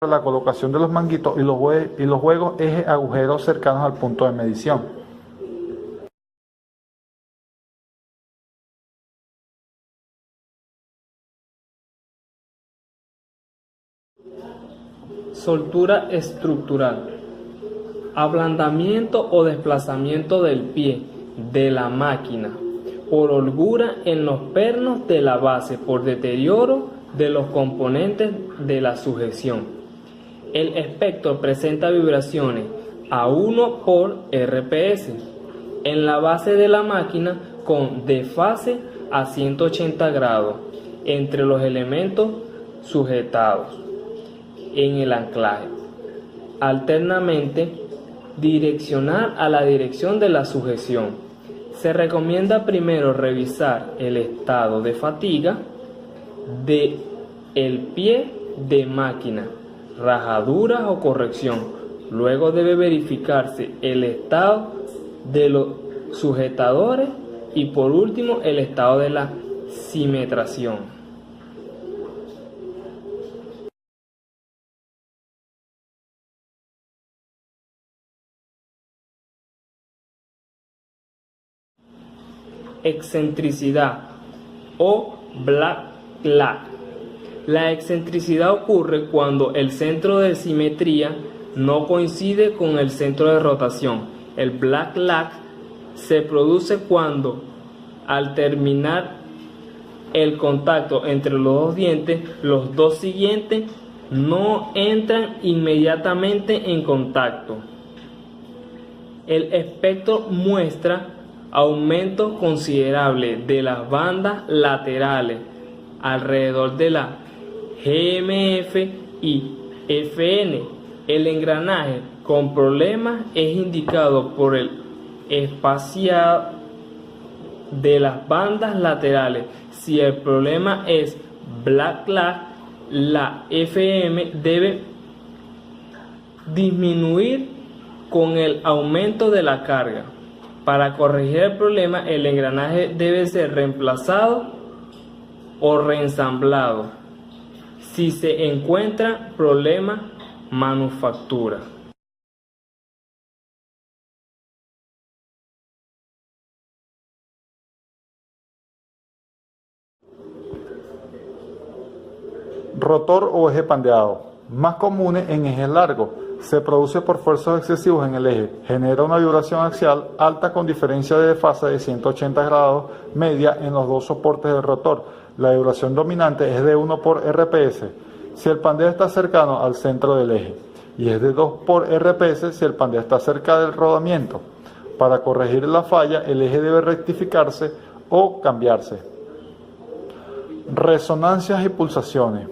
la colocación de los manguitos y los juegos eje agujeros cercanos al punto de medición. Soltura estructural. Ablandamiento o desplazamiento del pie de la máquina por holgura en los pernos de la base por deterioro de los componentes de la sujeción. El espectro presenta vibraciones a 1 por RPS en la base de la máquina con desfase a 180 grados entre los elementos sujetados en el anclaje. Alternamente, direccionar a la dirección de la sujeción. Se recomienda primero revisar el estado de fatiga de el pie de máquina, rajaduras o corrección. Luego debe verificarse el estado de los sujetadores y por último el estado de la simetración. Excentricidad o black lag. La excentricidad ocurre cuando el centro de simetría no coincide con el centro de rotación. El black lag se produce cuando, al terminar el contacto entre los dos dientes, los dos siguientes no entran inmediatamente en contacto. El espectro muestra aumento considerable de las bandas laterales alrededor de la GMF y FN. El engranaje con problemas es indicado por el espaciado de las bandas laterales. Si el problema es black lag, la FM debe disminuir con el aumento de la carga. Para corregir el problema, el engranaje debe ser reemplazado o reensamblado si se encuentra problema manufactura. Rotor o eje pandeado. Más comunes en ejes largos. Se produce por fuerzas excesivos en el eje. Genera una vibración axial alta con diferencia de desfase de 180 grados media en los dos soportes del rotor. La vibración dominante es de 1 por RPS si el pandeo está cercano al centro del eje y es de 2 por RPS si el pandeo está cerca del rodamiento. Para corregir la falla, el eje debe rectificarse o cambiarse. Resonancias y pulsaciones.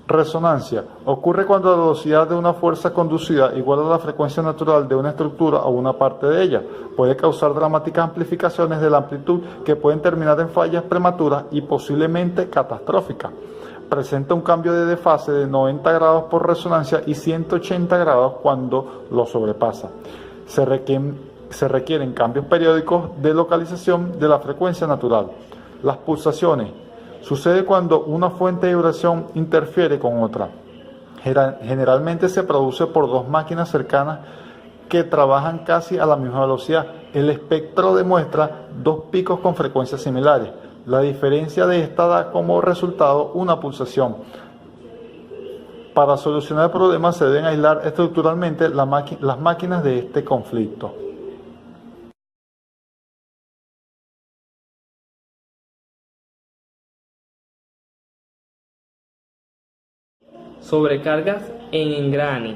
Resonancia ocurre cuando la velocidad de una fuerza conducida igual a la frecuencia natural de una estructura o una parte de ella. Puede causar dramáticas amplificaciones de la amplitud que pueden terminar en fallas prematuras y posiblemente catastróficas. Presenta un cambio de desfase de 90 grados por resonancia y 180 grados cuando lo sobrepasa. Se requieren cambios periódicos de localización de la frecuencia natural. Las pulsaciones. Sucede cuando una fuente de vibración interfiere con otra. Generalmente se produce por dos máquinas cercanas que trabajan casi a la misma velocidad. El espectro demuestra dos picos con frecuencias similares. La diferencia de esta da como resultado una pulsación. Para solucionar el problema se deben aislar estructuralmente las máquinas de este conflicto. Sobrecargas en engrane.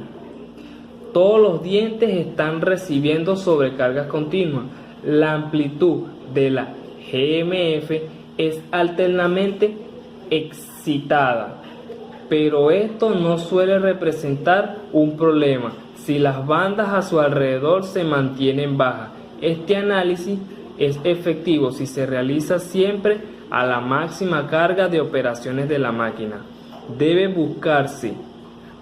Todos los dientes están recibiendo sobrecargas continuas. La amplitud de la GMF es alternamente excitada, pero esto no suele representar un problema si las bandas a su alrededor se mantienen bajas. Este análisis es efectivo si se realiza siempre a la máxima carga de operaciones de la máquina. Debe buscarse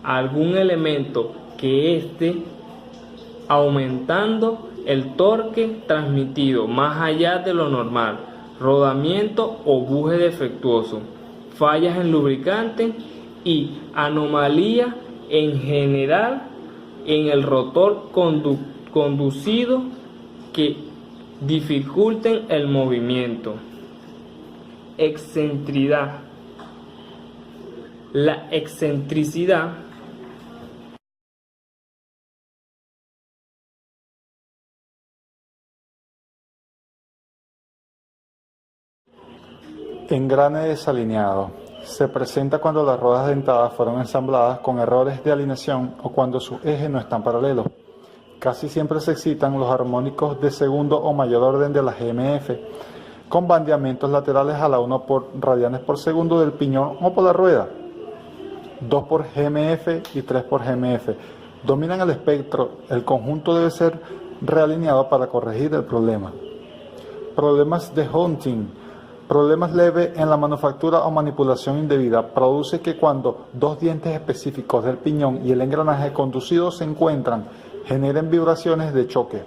algún elemento que esté aumentando el torque transmitido más allá de lo normal, rodamiento o buje defectuoso, fallas en lubricante y anomalía en general en el rotor conducido que dificulten el movimiento. Excentricidad. La excentricidad engrane desalineado. Se presenta cuando las ruedas dentadas fueron ensambladas con errores de alineación o cuando sus ejes no están paralelos. Casi siempre se excitan los armónicos de segundo o mayor orden de la GMF, con bandeamientos laterales a la 1 por radianes por segundo del piñón o por la rueda, 2 por GMF y 3 por GMF. Dominan el espectro, el conjunto debe ser realineado para corregir el problema. Problemas de hunting. Problemas leves en la manufactura o manipulación indebida produce que cuando dos dientes específicos del piñón y el engranaje conducido se encuentran, generen vibraciones de choque.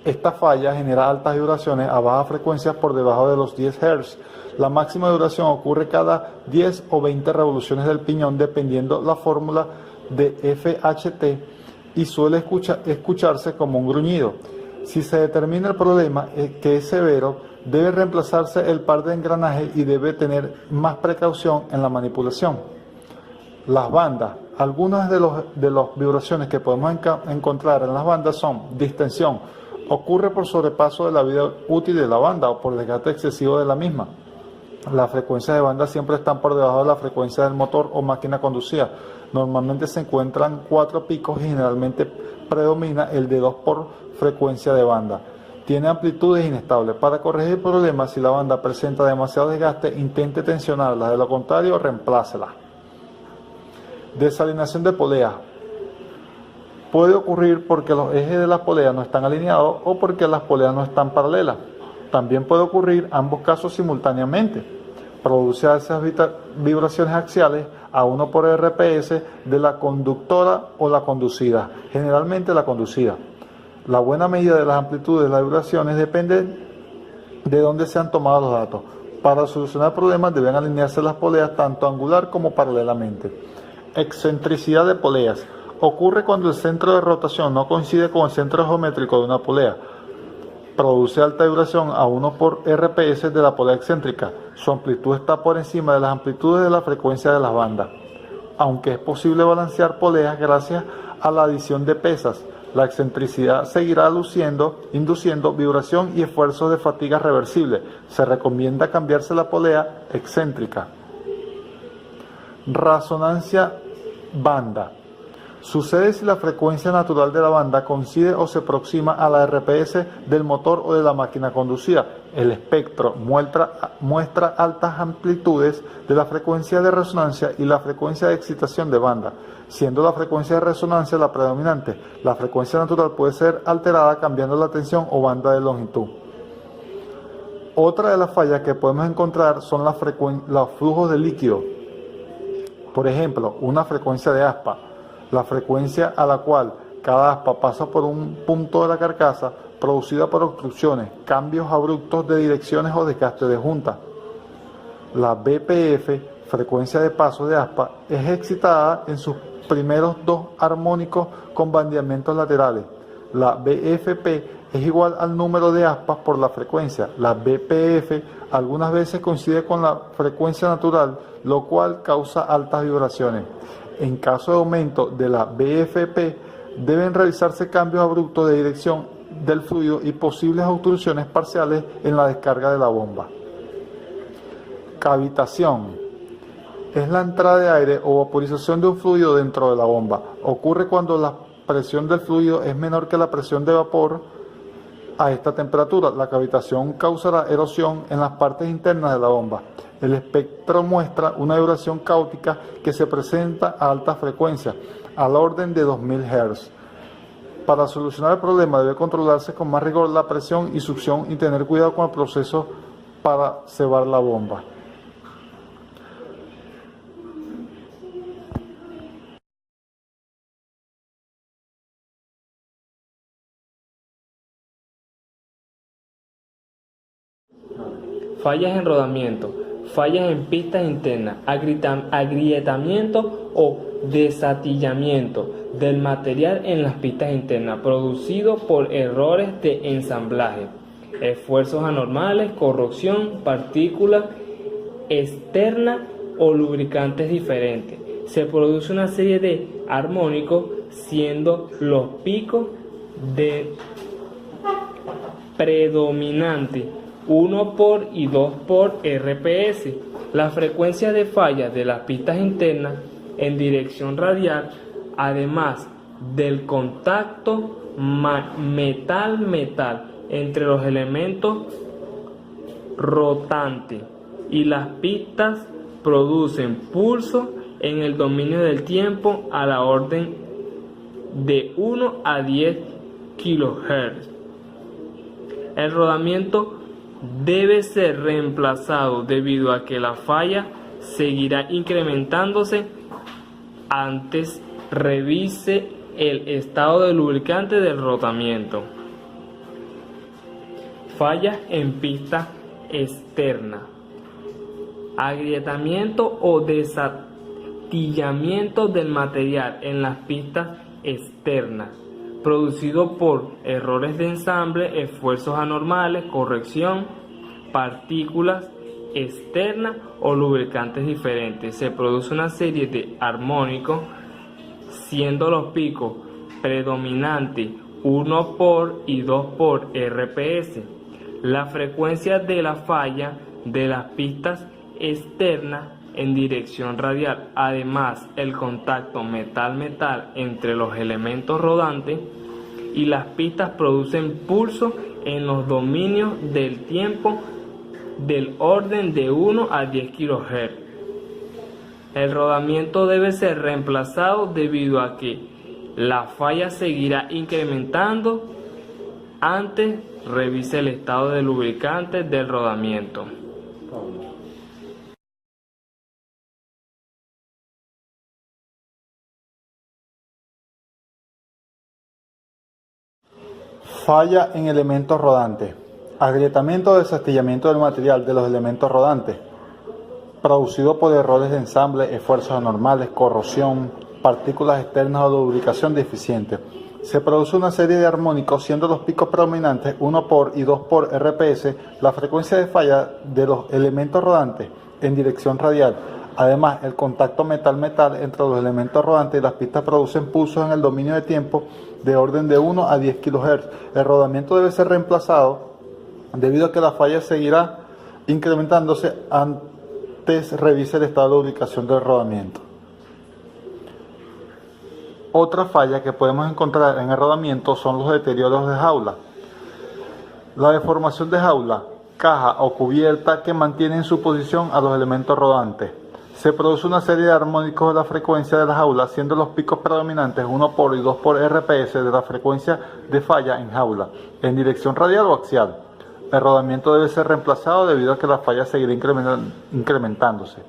Esta falla genera altas vibraciones a bajas frecuencias por debajo de los 10 Hz. La máxima vibración ocurre cada 10 o 20 revoluciones del piñón dependiendo la fórmula de FHT y suele escucharse como un gruñido. Si se determina el problema que es severo, debe reemplazarse el par de engranaje y debe tener más precaución en la manipulación. Las bandas. Algunas de las vibraciones que podemos encontrar en las bandas son distensión. Ocurre por sobrepaso de la vida útil de la banda o por desgaste excesivo de la misma. Las frecuencias de banda siempre están por debajo de la frecuencia del motor o máquina conducida. Normalmente se encuentran 4 picos y generalmente predomina el de 2 por frecuencia de banda. Tiene amplitudes inestables. Para corregir problemas, si la banda presenta demasiado desgaste, intente tensionarla, de lo contrario, reemplácela. Desalineación de poleas. Puede ocurrir porque los ejes de las poleas no están alineados o porque las poleas no están paralelas. También puede ocurrir ambos casos simultáneamente. Produce esas vibraciones axiales a 1 por RPS de la conductora o la conducida, generalmente la conducida. La buena medida de las amplitudes de las vibraciones depende de dónde se han tomado los datos. Para solucionar problemas deben alinearse las poleas tanto angular como paralelamente. Excentricidad de poleas. Ocurre cuando el centro de rotación no coincide con el centro geométrico de una polea. Produce alta vibración a 1 por RPS de la polea excéntrica. Su amplitud está por encima de las amplitudes de la frecuencia de las bandas. Aunque es posible balancear poleas gracias a la adición de pesas, la excentricidad seguirá induciendo vibración y esfuerzos de fatiga reversible. Se recomienda cambiarse la polea excéntrica. Resonancia banda. Sucede si la frecuencia natural de la banda coincide o se aproxima a la RPS del motor o de la máquina conducida. El espectro muestra altas amplitudes de la frecuencia de resonancia y la frecuencia de excitación de banda, siendo la frecuencia de resonancia la predominante. La frecuencia natural puede ser alterada cambiando la tensión o banda de longitud. Otra de las fallas que podemos encontrar son los flujos de líquido. Por ejemplo, una frecuencia de aspa. La frecuencia a la cual cada aspa pasa por un punto de la carcasa, producida por obstrucciones, cambios abruptos de direcciones o desgaste de junta. La BPF, frecuencia de paso de aspa, es excitada en sus primeros 2 armónicos con bandeamientos laterales. La BFP es igual al número de aspas por la frecuencia. La BPF algunas veces coincide con la frecuencia natural, lo cual causa altas vibraciones. En caso de aumento de la BFP, deben realizarse cambios abruptos de dirección del fluido y posibles obstrucciones parciales en la descarga de la bomba. Cavitación. Es la entrada de aire o vaporización de un fluido dentro de la bomba. Ocurre cuando la presión del fluido es menor que la presión de vapor a esta temperatura. La cavitación causará erosión en las partes internas de la bomba. El espectro muestra una vibración caótica que se presenta a alta frecuencia, al orden de 2000 Hz. Para solucionar el problema debe controlarse con más rigor la presión y succión y tener cuidado con el proceso para cebar la bomba. Fallas en rodamiento. fallas en pistas internas, agrietamiento o desatillamiento del material en las pistas internas, producido por errores de ensamblaje, esfuerzos anormales, corrosión, partículas externas o lubricantes diferentes. Se produce una serie de armónicos, siendo los picos de predominante 1 por y 2 por RPS. La frecuencia de fallas de las pistas internas en dirección radial, además del contacto metal-metal entre los elementos rotantes y las pistas, producen pulsos en el dominio del tiempo a la orden de 1 a 10 kHz. El rodamiento debe ser reemplazado debido a que la falla seguirá incrementándose. Antes revise el estado de lubricante del rodamiento. Fallas en pista externa. Agrietamiento o desatillamiento del material en las pistas externas, producido por errores de ensamble, esfuerzos anormales, corrección, partículas externas o lubricantes diferentes. Se produce una serie de armónicos, siendo los picos predominantes 1 por y 2 por RPS. La frecuencia de la falla de las pistas externas en dirección radial, además el contacto metal-metal entre los elementos rodantes y las pistas, producen pulsos en los dominios del tiempo del orden de 1 a 10 kHz. El rodamiento debe ser reemplazado debido a que la falla seguirá incrementando. Antes revise el estado de lubricante del rodamiento. Falla en elementos rodantes. Agrietamiento o desastillamiento del material de los elementos rodantes, producido por errores de ensamble, esfuerzos anormales, corrosión, partículas externas o lubricación deficiente. Se produce una serie de armónicos, siendo los picos predominantes 1 por y 2 por RPS. La frecuencia de falla de los elementos rodantes en dirección radial, además el contacto metal-metal entre los elementos rodantes y las pistas, producen pulsos en el dominio de tiempo de orden de 1 a 10 kHz. El rodamiento debe ser reemplazado debido a que la falla seguirá incrementándose. Antes revise el estado de lubricación del rodamiento. Otra falla que podemos encontrar en el rodamiento son los deterioros de jaula. La deformación de jaula, caja o cubierta que mantiene en su posición a los elementos rodantes. Se produce una serie de armónicos de la frecuencia de la jaula, siendo los picos predominantes 1 por y 2 por RPS de la frecuencia de falla en jaula, en dirección radial o axial. El rodamiento debe ser reemplazado debido a que la falla seguirá incrementándose.